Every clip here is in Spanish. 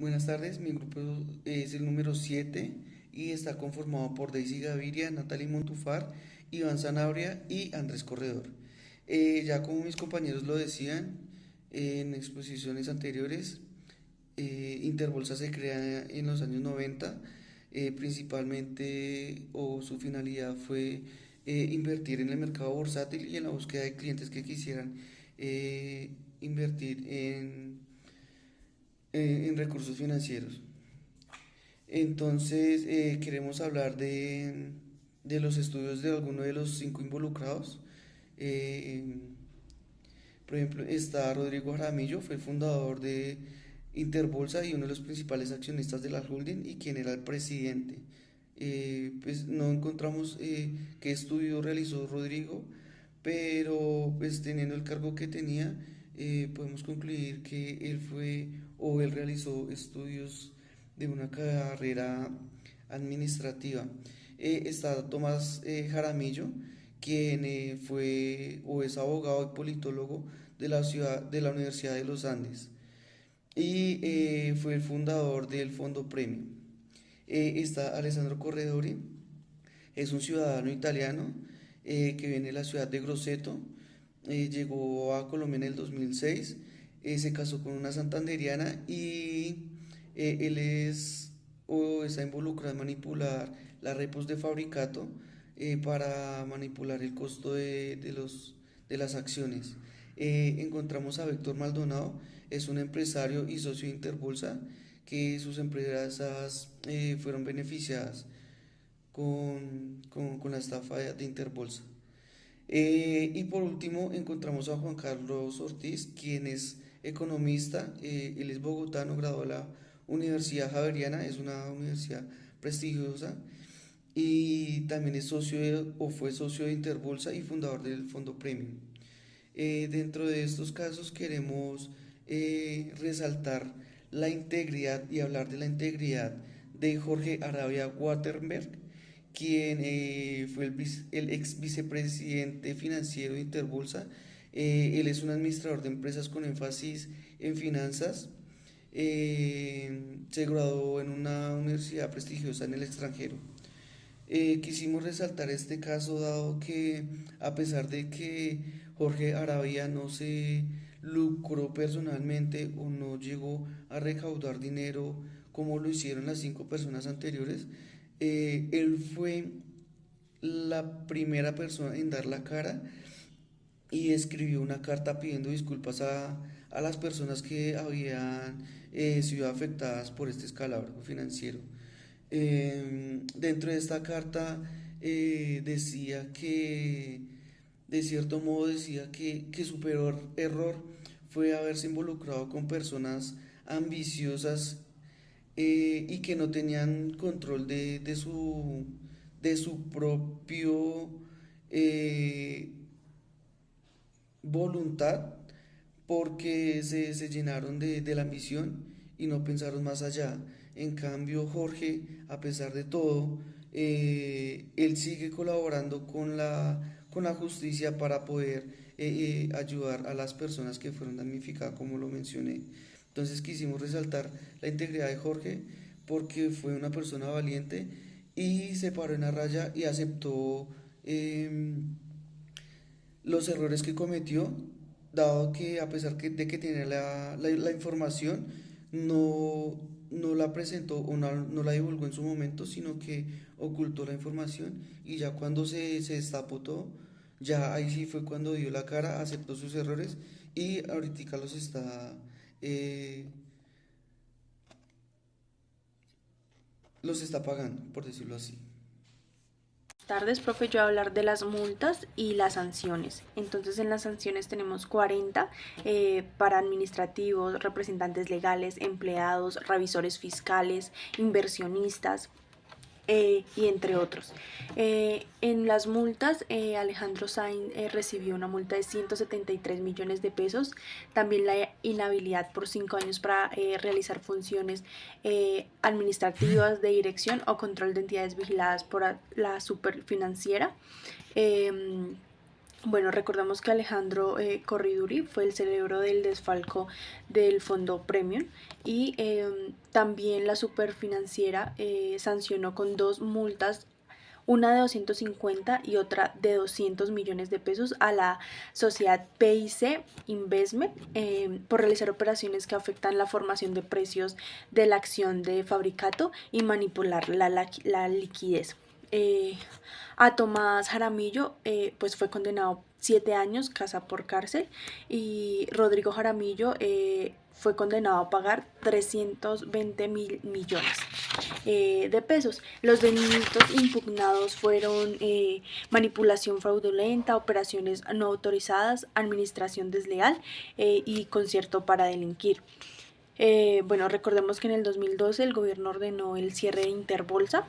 Buenas tardes, mi grupo es el número 7 y está conformado por Daisy Gaviria, Natalie Montufar, Iván Zanabria y Andrés Corredor. Ya como mis compañeros lo decían en exposiciones anteriores, Interbolsa se crea en los años 90, principalmente o su finalidad fue invertir en el mercado bursátil y en la búsqueda de clientes que quisieran invertir en recursos financieros. Entonces, queremos hablar de los estudios de alguno de los cinco involucrados. Eh, por ejemplo, está Rodrigo Jaramillo, fue el fundador de Interbolsa y uno de los principales accionistas de la holding y quien era el presidente. Pues no encontramos qué estudio realizó Rodrigo, pero pues teniendo el cargo que tenía, podemos concluir que él fue o él realizó estudios de una carrera administrativa. Está Tomás Jaramillo, quien fue o es abogado y politólogo de la ciudad de la Universidad de los Andes y fue el fundador del Fondo Premio. Está Alessandro Corredori, es un ciudadano italiano que viene de la ciudad de Grosseto, llegó a Colombia en el 2006, se casó con una santanderiana y él es o está involucrado en manipular las repos de fabricato para manipular el costo de las acciones. Encontramos a Víctor Maldonado, es un empresario y socio de Interbolsa, que sus empresas fueron beneficiadas con la estafa de Interbolsa. Y por último encontramos a Juan Carlos Ortiz, quien es economista, él es bogotano, graduado de la Universidad Javeriana, es una universidad prestigiosa, y también es o fue socio de Interbolsa y fundador del Fondo Premium. Dentro de estos casos queremos resaltar la integridad y hablar de la integridad de Jorge Arabia Waterberg, quien fue el ex vicepresidente financiero de Interbolsa. Él es un administrador de empresas con énfasis en finanzas. Se graduó en una universidad prestigiosa en el extranjero. Quisimos resaltar este caso dado que a pesar de que Jorge Arabia no se lucró personalmente o no llegó a recaudar dinero como lo hicieron las cinco personas anteriores, él fue la primera persona en dar la cara y escribió una carta pidiendo disculpas a las personas que habían sido afectadas por este escalabro financiero. Dentro de esta carta decía que, de cierto modo, decía que su peor error fue haberse involucrado con personas ambiciosas y que no tenían control de su propio eh, voluntad porque se llenaron de la ambición y no pensaron más allá. En cambio, Jorge, a pesar de todo, él sigue colaborando con la justicia para poder ayudar a las personas que fueron damnificadas, como lo mencioné. Entonces quisimos resaltar la integridad de Jorge porque fue una persona valiente y se paró en la raya y aceptó los errores que cometió, dado que a pesar de que tenía la información, no, no la presentó o no la divulgó en su momento, sino que ocultó la información y ya cuando se destapó todo, ya ahí sí fue cuando dio la cara, aceptó sus errores y ahorita eh, los está pagando, por decirlo así. Tardes, profe, yo voy a hablar de las multas y las sanciones. Entonces, en las sanciones tenemos 40 para administrativos, representantes legales, empleados, revisores fiscales, inversionistas, y entre otros. En las multas, Alejandro Sainz recibió una multa de 173 millones de pesos, también la inhabilidad por 5 años para realizar funciones administrativas de dirección o control de entidades vigiladas por la superfinanciera. Eh, Bueno, recordemos que Alejandro Corriduri fue el cerebro del desfalco del fondo Premium y también la superfinanciera sancionó con dos multas, una de 250 y otra de 200 millones de pesos a la sociedad PIC Investment por realizar operaciones que afectan la formación de precios de la acción de Fabricato y manipular la liquidez. A Tomás Jaramillo pues fue condenado 7 años, casa por cárcel, y Rodrigo Jaramillo fue condenado a pagar 320 mil millones de pesos. Los delitos impugnados fueron manipulación fraudulenta, operaciones no autorizadas, administración desleal y concierto para delinquir. Bueno, recordemos que en el 2012 el gobierno ordenó el cierre de Interbolsa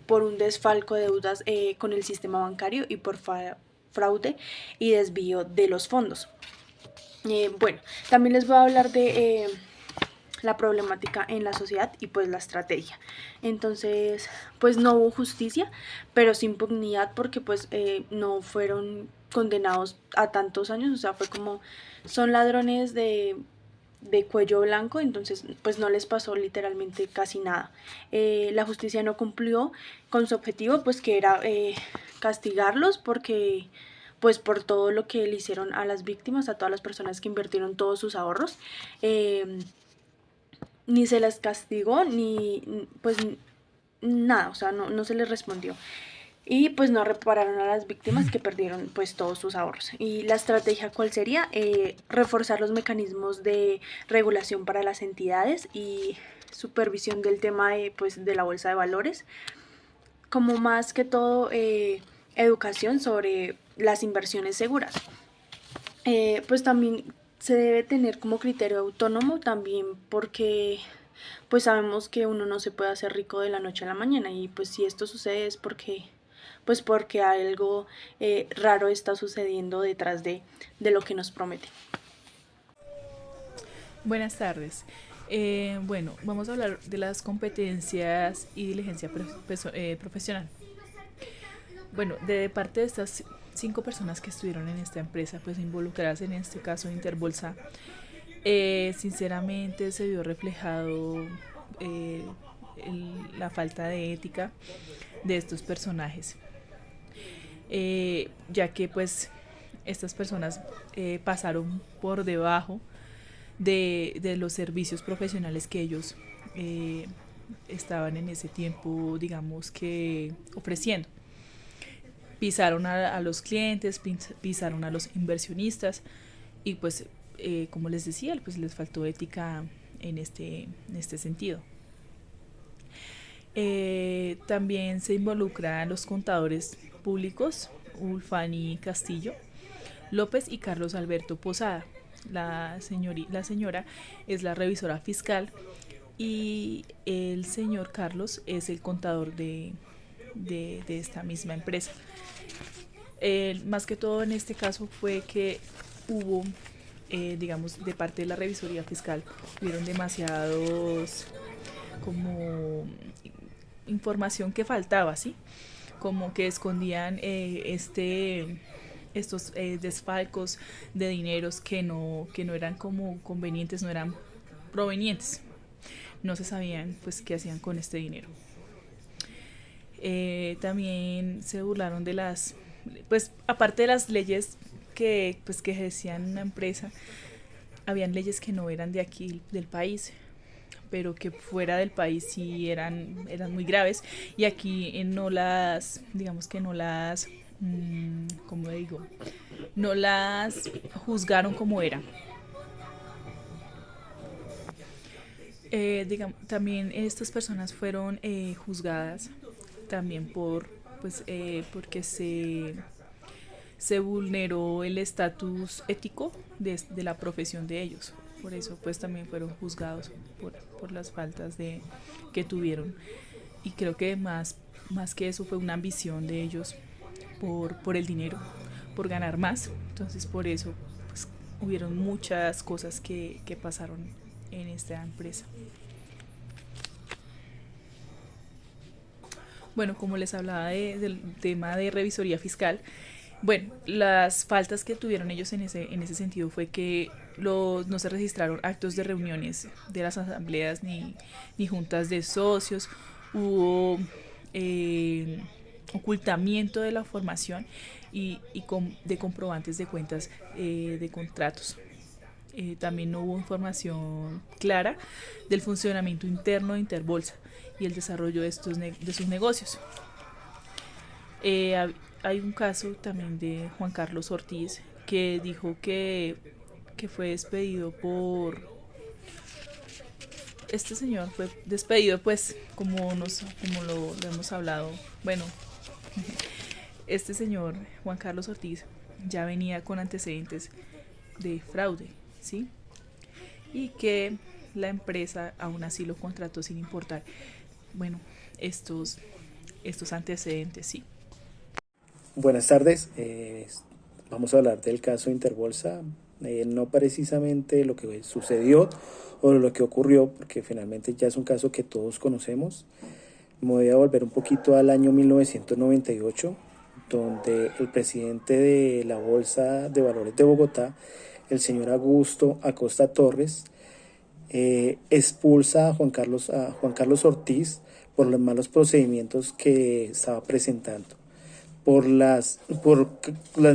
por un desfalco de deudas con el sistema bancario y por fraude y desvío de los fondos. Bueno, también les voy a hablar de la problemática en la sociedad y pues la estrategia. Entonces, pues no hubo justicia, pero sí impunidad porque pues no fueron condenados a tantos años, o sea, fue como son ladrones de cuello blanco, entonces pues no les pasó literalmente casi nada. La justicia no cumplió con su objetivo, pues que era castigarlos porque pues por todo lo que le hicieron a las víctimas, a todas las personas que invirtieron todos sus ahorros. Ni se les castigó, ni pues nada, o sea, no se les respondió. Y pues no repararon a las víctimas que perdieron pues todos sus ahorros. Y la estrategia, ¿cuál sería? Reforzar los mecanismos de regulación para las entidades y supervisión del tema de la bolsa de valores, como más que todo educación sobre las inversiones seguras. Pues también se debe tener como criterio autónomo también porque pues sabemos que uno no se puede hacer rico de la noche a la mañana y pues si esto sucede es porque algo raro está sucediendo detrás de lo que nos prometen. Buenas tardes. Bueno, vamos a hablar de las competencias y diligencia profesional. Bueno, de parte de estas 5 personas que estuvieron en esta empresa, pues involucradas en este caso Interbolsa, sinceramente se vio reflejado la falta de ética de estos personajes, ya que pues estas personas pasaron por debajo de los servicios profesionales que ellos estaban en ese tiempo, digamos que ofreciendo. Pisaron a los clientes, pisaron a los inversionistas y pues como les decía, pues les faltó ética en este sentido. También se involucran los contadores públicos Ulfani Castillo López y Carlos Alberto Posada. La señora es la revisora fiscal y el señor Carlos es el contador de esta misma empresa. Más que todo en este caso fue que hubo, digamos, de parte de la revisoría fiscal, hubieron demasiados como información que faltaba, ¿sí? Como que escondían estos desfalcos de dineros que no eran como convenientes, no eran provenientes. No se sabían pues qué hacían con este dinero. También se burlaron de las, pues aparte de las leyes que ejercían una empresa, habían leyes que no eran de aquí del país, pero que fuera del país sí eran muy graves y aquí no las, digamos que no las, ¿cómo digo? No las juzgaron como eran. También estas personas fueron juzgadas también porque se vulneró el estatus ético de la profesión de ellos. Por eso pues también fueron juzgados por las faltas que tuvieron. Y creo que más que eso fue una ambición de ellos por el dinero, por ganar más. Entonces por eso pues, hubieron muchas cosas que pasaron en esta empresa. Bueno, como les hablaba del tema de revisoría fiscal, Bueno, las faltas que tuvieron ellos en ese sentido fue que no se registraron actos de reuniones de las asambleas ni juntas de socios, hubo eh, ocultamiento de la formación de comprobantes de cuentas de contratos. También no hubo información clara del funcionamiento interno de Interbolsa y el desarrollo de sus negocios. Hay un caso también de Juan Carlos Ortiz que dijo que fue despedido por... Este señor fue despedido, pues, como lo hemos hablado. Bueno, este señor, Juan Carlos Ortiz, ya venía con antecedentes de fraude, ¿sí? Y que la empresa aún así lo contrató sin importar, bueno, estos antecedentes, ¿sí? Buenas tardes, vamos a hablar del caso Interbolsa, no precisamente lo que sucedió o lo que ocurrió, porque finalmente ya es un caso que todos conocemos. Me voy a volver un poquito al año 1998, donde el presidente de la Bolsa de Valores de Bogotá, el señor Augusto Acosta Torres, expulsa a Juan Carlos Ortiz por los malos procedimientos que estaba presentando, por las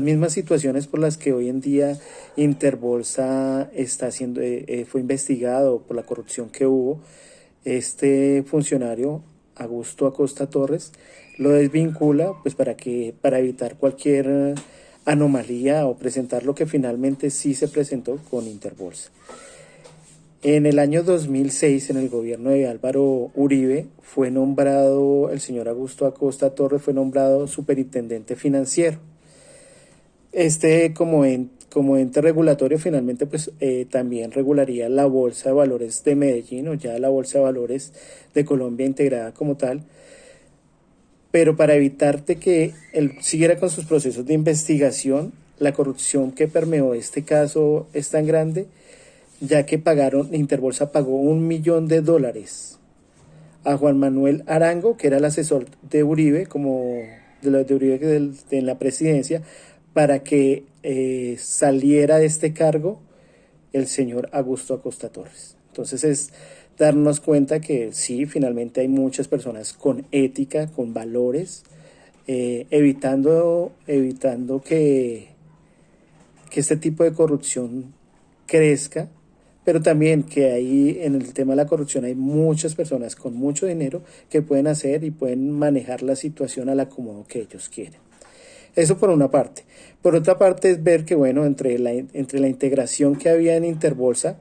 mismas situaciones por las que hoy en día Interbolsa está siendo, fue investigado por la corrupción que hubo. Este funcionario, Augusto Acosta Torres, lo desvincula pues para evitar cualquier anomalía o presentar lo que finalmente sí se presentó con Interbolsa. En el año 2006, en el gobierno de Álvaro Uribe, fue nombrado, el señor Augusto Acosta Torres fue nombrado superintendente financiero. Como ente regulatorio, finalmente pues también regularía la Bolsa de Valores de Medellín, o ya la Bolsa de Valores de Colombia integrada como tal, pero para evitar que él siguiera con sus procesos de investigación, la corrupción que permeó este caso es tan grande, ya que Interbolsa pagó $1 millón a Juan Manuel Arango, que era el asesor de Uribe, en la presidencia, para que saliera de este cargo el señor Augusto Acosta Torres. Entonces es darnos cuenta que sí, finalmente hay muchas personas con ética, con valores, evitando que este tipo de corrupción crezca, pero también que ahí en el tema de la corrupción hay muchas personas con mucho dinero que pueden hacer y pueden manejar la situación al acomodo que ellos quieren. Eso por una parte. Por otra parte es ver que, bueno, entre la integración que había en Interbolsa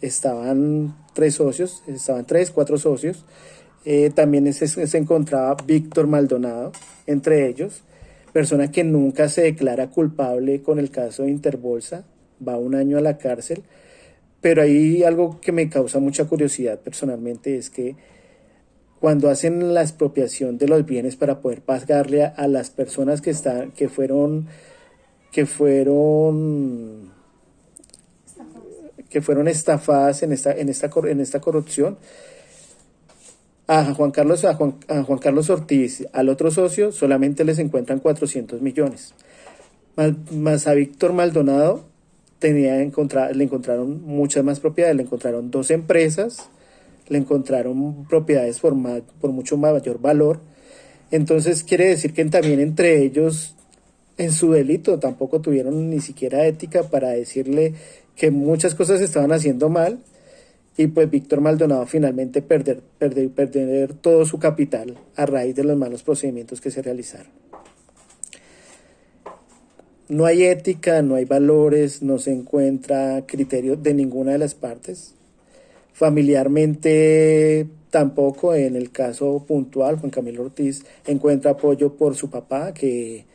estaban cuatro socios. También se encontraba Víctor Maldonado entre ellos, persona que nunca se declara culpable con el caso de Interbolsa, va 1 año a la cárcel. Pero hay algo que me causa mucha curiosidad personalmente, es que cuando hacen la expropiación de los bienes para poder pagarle a las personas que fueron estafadas en esta corrupción, a Juan Carlos Ortiz, al otro socio, solamente les encuentran 400 millones. Más a Víctor Maldonado le encontraron muchas más propiedades, le encontraron 2 empresas, le encontraron propiedades por mucho mayor valor. Entonces quiere decir que también entre ellos, en su delito, tampoco tuvieron ni siquiera ética para decirle que muchas cosas se estaban haciendo mal, y pues Víctor Maldonado finalmente perder todo su capital a raíz de los malos procedimientos que se realizaron. No hay ética, no hay valores, no se encuentra criterio de ninguna de las partes. Familiarmente tampoco. En el caso puntual, Juan Camilo Ortiz encuentra apoyo por su papá, que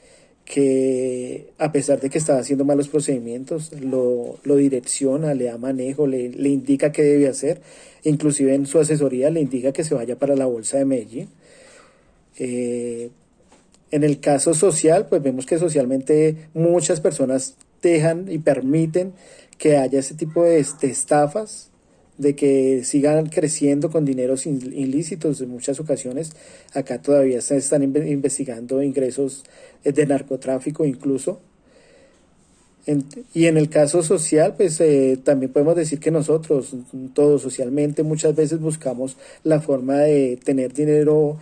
a pesar de que estaba haciendo malos procedimientos, lo direcciona, le da manejo, le indica qué debe hacer. Inclusive en su asesoría le indica que se vaya para la Bolsa de Medellín. En el caso social, pues vemos que socialmente muchas personas dejan y permiten que haya ese tipo de estafas, de que sigan creciendo con dineros ilícitos en muchas ocasiones. Acá todavía se están investigando ingresos de narcotráfico incluso. Y en el caso social, pues también podemos decir que nosotros, todos socialmente, muchas veces buscamos la forma de tener dinero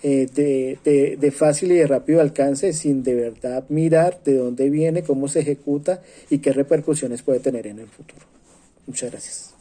de fácil y de rápido alcance sin de verdad mirar de dónde viene, cómo se ejecuta y qué repercusiones puede tener en el futuro. Muchas gracias.